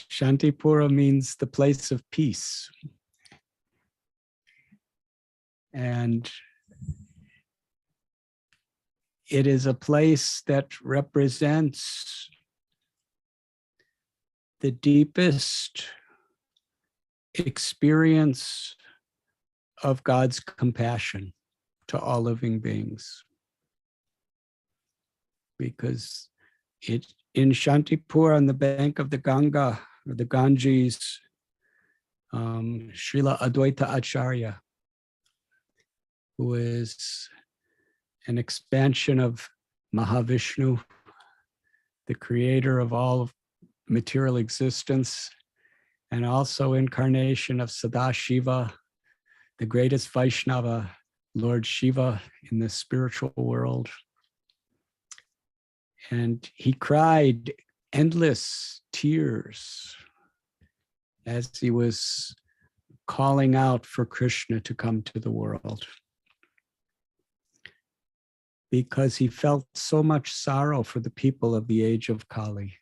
Shantipura means the place of peace. And it is a place that represents the deepest experience of God's compassion to all living beings. Because in Shantipur, on the bank of the Ganga, or the Ganges, Srila Advaita Acharya, who is an expansion of Mahavishnu, the creator of all of material existence, and also incarnation of Sadashiva, the greatest Vaishnava, Lord Shiva in the spiritual world. And he cried endless tears as he was calling out for Krishna to come to the world, because he felt so much sorrow for the people of the age of Kali.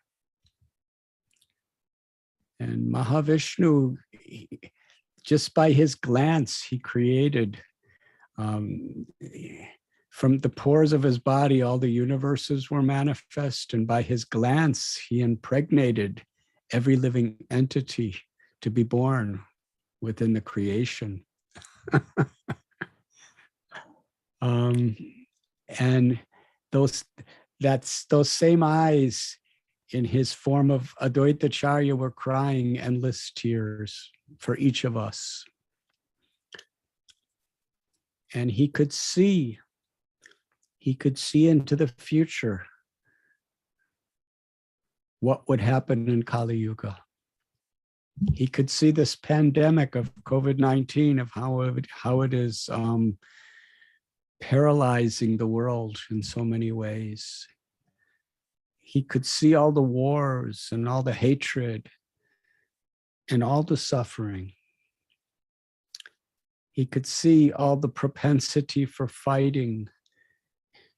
And Mahavishnu, just by his glance, he created from the pores of his body, all the universes were manifest. And by his glance, he impregnated every living entity to be born within the creation. And those same eyes in his form of Advaitacharya were crying endless tears for each of us. And he could see into the future what would happen in Kali Yuga. He could see this pandemic of COVID-19, of how it is paralyzing the world in so many ways. He could see all the wars and all the hatred and all the suffering. He could see all the propensity for fighting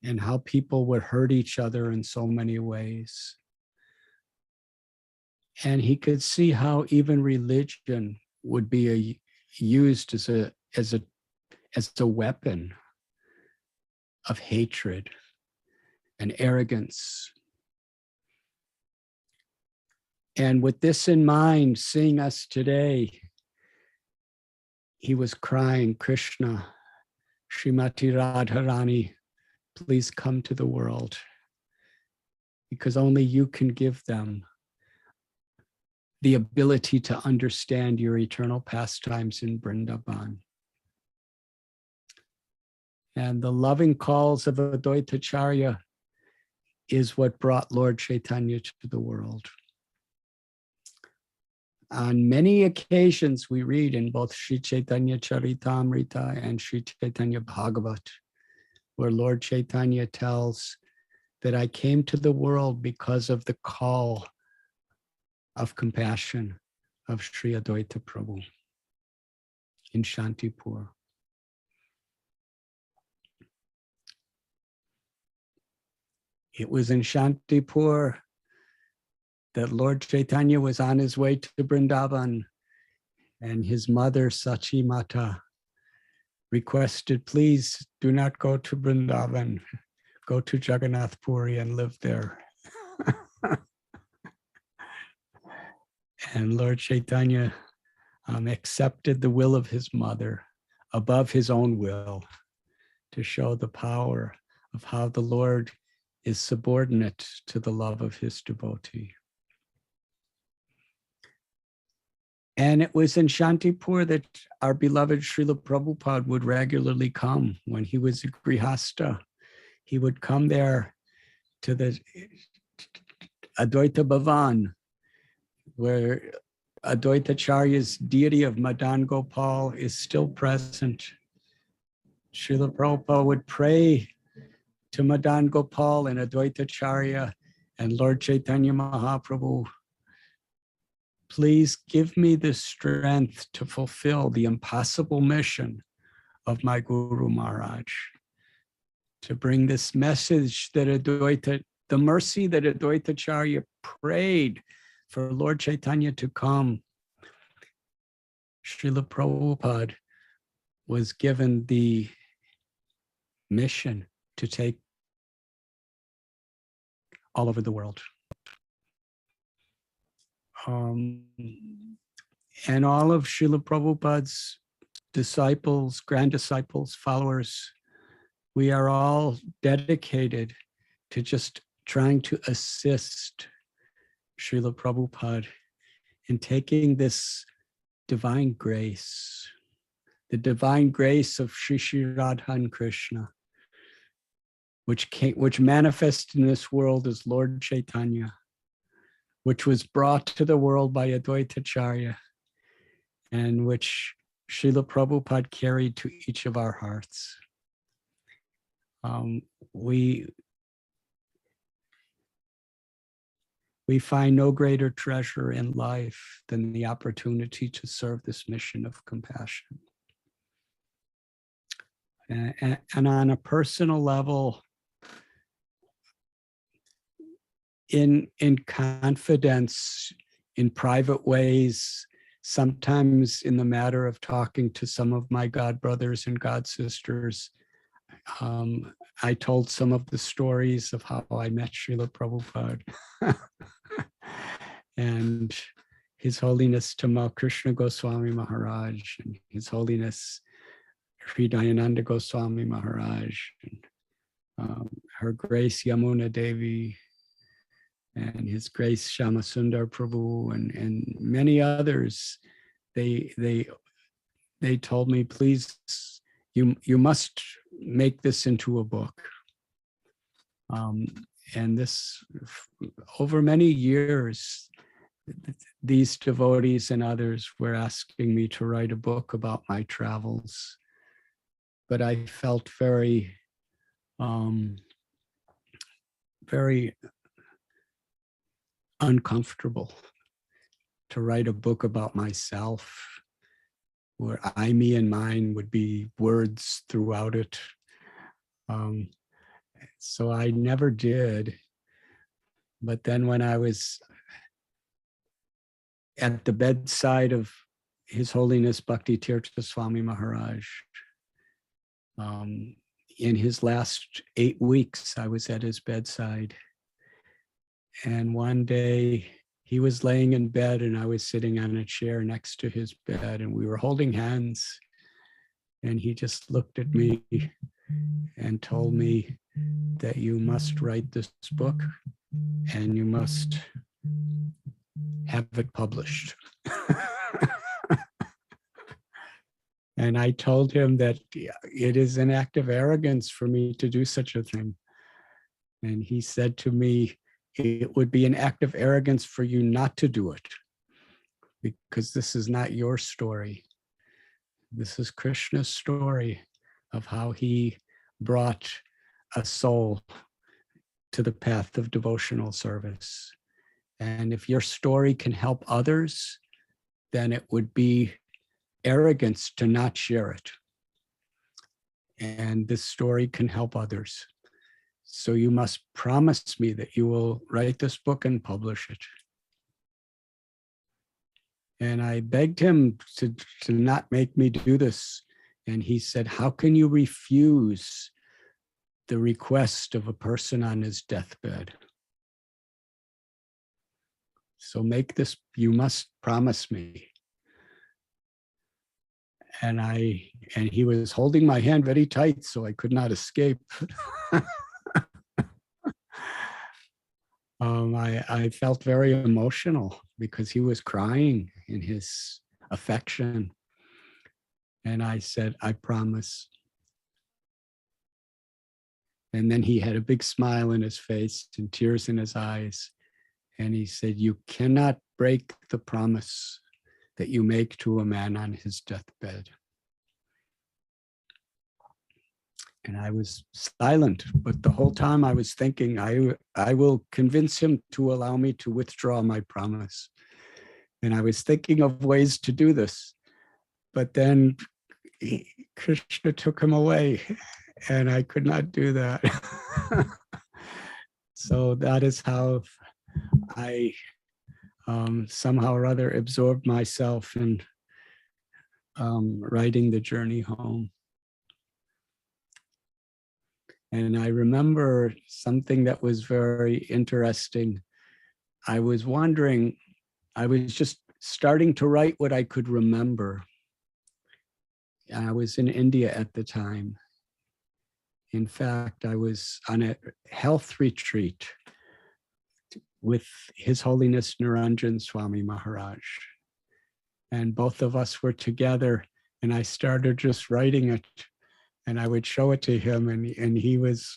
and how people would hurt each other in so many ways. And he could see how even religion would be used as a weapon of hatred and arrogance. And with this in mind, seeing us today, he was crying, Krishna, Srimati Radharani, please come to the world, because only you can give them the ability to understand your eternal pastimes in Vrindavan. And the loving calls of Advaitacharya is what brought Lord Chaitanya to the world. On many occasions, we read in both Sri Chaitanya Charitamrita and Sri Chaitanya Bhagavat, where Lord Chaitanya tells that I came to the world because of the call of compassion of Sri Advaita Prabhu in Shantipur. It was in Shantipur that Lord Chaitanya was on his way to Vrindavan, and his mother, Sachi Mata, requested, please do not go to Vrindavan, go to Jagannath Puri and live there. And Lord Chaitanya accepted the will of his mother above his own will, to show the power of how the Lord is subordinate to the love of his devotee. And it was in Shantipur that our beloved Srila Prabhupada would regularly come when he was a Grihasta. He would come there to the Advaita Bhavan, where Advaitacharya's deity of Madan Gopal is still present. Srila Prabhupada would pray to Madan Gopal and Advaitacharya and Lord Chaitanya Mahaprabhu, please give me the strength to fulfill the impossible mission of my Guru Maharaj, to bring this message that the mercy that Advaitacharya prayed for Lord Chaitanya to come, Srila Prabhupada was given the mission to take all over the world. And all of Srila Prabhupada's disciples, grand disciples, followers, we are all dedicated to just trying to assist Srila Prabhupada in taking this divine grace, the divine grace of Sri Sri Radha and Krishna, which manifests in this world as Lord Chaitanya, which was brought to the world by Advaita Acharya, and which Srila Prabhupada carried to each of our hearts. We find no greater treasure in life than the opportunity to serve this mission of compassion. And on a personal level, in confidence, in private ways, sometimes in the matter of talking to some of my God brothers and God sisters, I told some of the stories of how I met Srila Prabhupada. And His Holiness Tamal Krishna Goswami Maharaj, and His Holiness Hridayananda Goswami Maharaj, and Her Grace Yamuna Devi, and His Grace Shyamasundar Prabhu, and many others. They told me, please, you must make this into a book. And this, over many years, these devotees and others were asking me to write a book about my travels. But I felt very, very uncomfortable to write a book about myself, where I, me, and mine would be words throughout it. So I never did. But then when I was at the bedside of His Holiness Bhakti Tirtha Swami Maharaj, in his last 8 weeks, I was at his bedside. And one day he was laying in bed and I was sitting on a chair next to his bed, and we were holding hands. And he just looked at me and told me that you must write this book and you must have it published. And I told him that it is an act of arrogance for me to do such a thing. And he said to me, it would be an act of arrogance for you not to do it, because this is not your story. This is Krishna's story of how he brought a soul to the path of devotional service. And if your story can help others, then it would be arrogance to not share it. And this story can help others. So you must promise me that you will write this book and publish it. And I begged him to not make me do this. And he said, how can you refuse the request of a person on his deathbed? So make this, you must promise me. And he was holding my hand very tight, so I could not escape. I felt very emotional because he was crying in his affection. And I said, I promise. And then he had a big smile in his face and tears in his eyes. And he said, you cannot break the promise that you make to a man on his deathbed. And I was silent, but the whole time I was thinking, I will convince him to allow me to withdraw my promise. And I was thinking of ways to do this, but then Krishna took him away and I could not do that. So that is how I somehow or other absorbed myself in writing the journey home. And I remember something that was very interesting. I was wondering, I was just starting to write what I could remember. I was in India at the time. In fact, I was on a health retreat with His Holiness Niranjan Swami Maharaj. And both of us were together, and I started just writing it, and I would show it to him, and he was,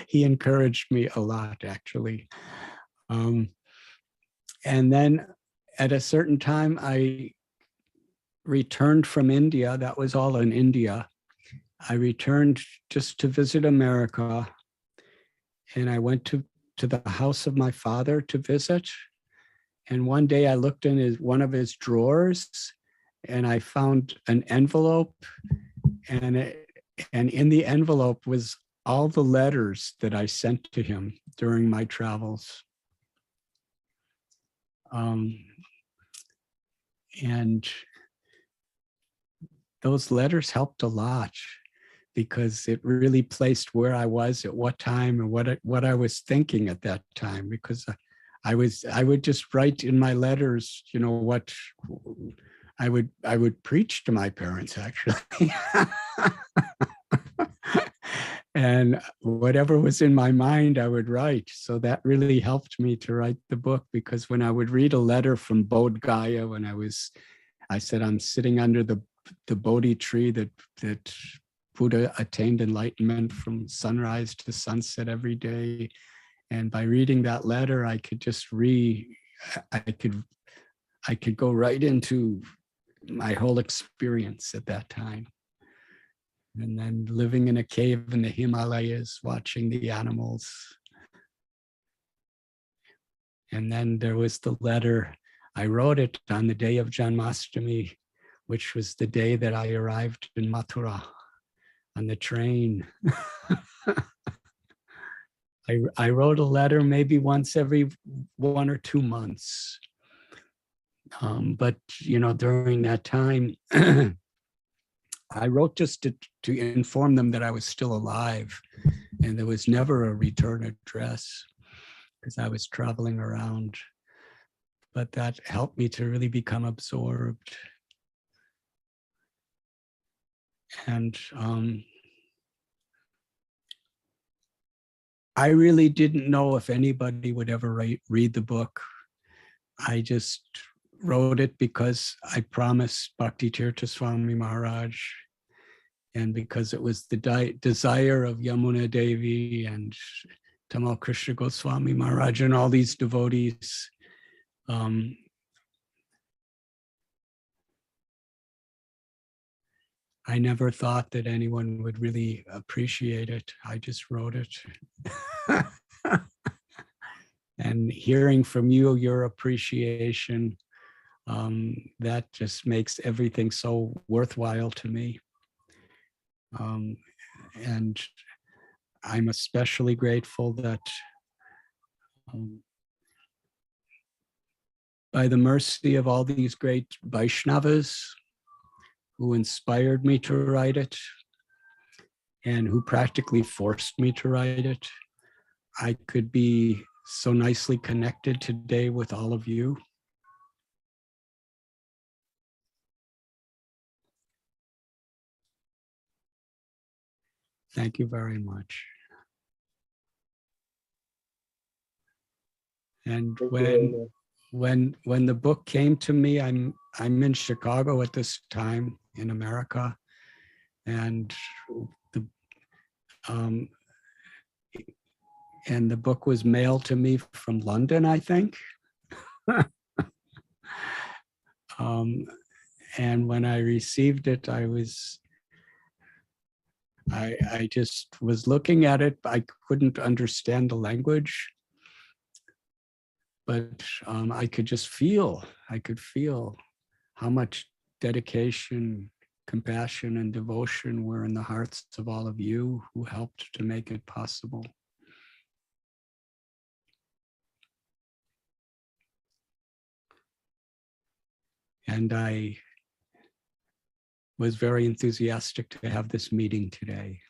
he encouraged me a lot, actually. And then at a certain time, I returned from India. That was all in India. I returned just to visit America, and I went to the house of my father to visit. And one day I looked in one of his drawers, and I found an envelope, and in the envelope was all the letters that I sent to him during my travels. And those letters helped a lot, because it really placed where I was at what time and what I was thinking at that time. Because I would just write in my letters, you know, what I would preach to my parents, actually. And whatever was in my mind, I would write. So that really helped me to write the book, because when I would read a letter from Bodh Gaya, when I said, I'm sitting under the Bodhi tree that Buddha attained enlightenment from sunrise to sunset every day. And by reading that letter, I could just I could go right into my whole experience at that time. And then living in a cave in the Himalayas, watching the animals. And then there was the letter. I wrote it on the day of Janmashtami, which was the day that I arrived in Mathura on the train. I wrote a letter maybe once every 1 or 2 months. But, you know, during that time, I wrote just to inform them that I was still alive, and there was never a return address, because I was traveling around. But that helped me to really become absorbed. And I really didn't know if anybody would ever read the book. I just wrote it because I promised Bhakti Tirtha Swami Maharaj, and because it was the desire of Yamuna Devi and Tamal Krishna Goswami Maharaj and all these devotees. I never thought that anyone would really appreciate it. I just wrote it. And hearing from you, your appreciation, that just makes everything so worthwhile to me. And I'm especially grateful that by the mercy of all these great Vaishnavas who inspired me to write it and who practically forced me to write it, I could be so nicely connected today with all of you. Thank you very much. And when the book came to me, I'm in Chicago at this time in America, and the book was mailed to me from London, I think. And when I received it, I just was looking at it. I couldn't understand the language, but I could feel how much dedication, compassion, and devotion were in the hearts of all of you who helped to make it possible. And I was very enthusiastic to have this meeting today.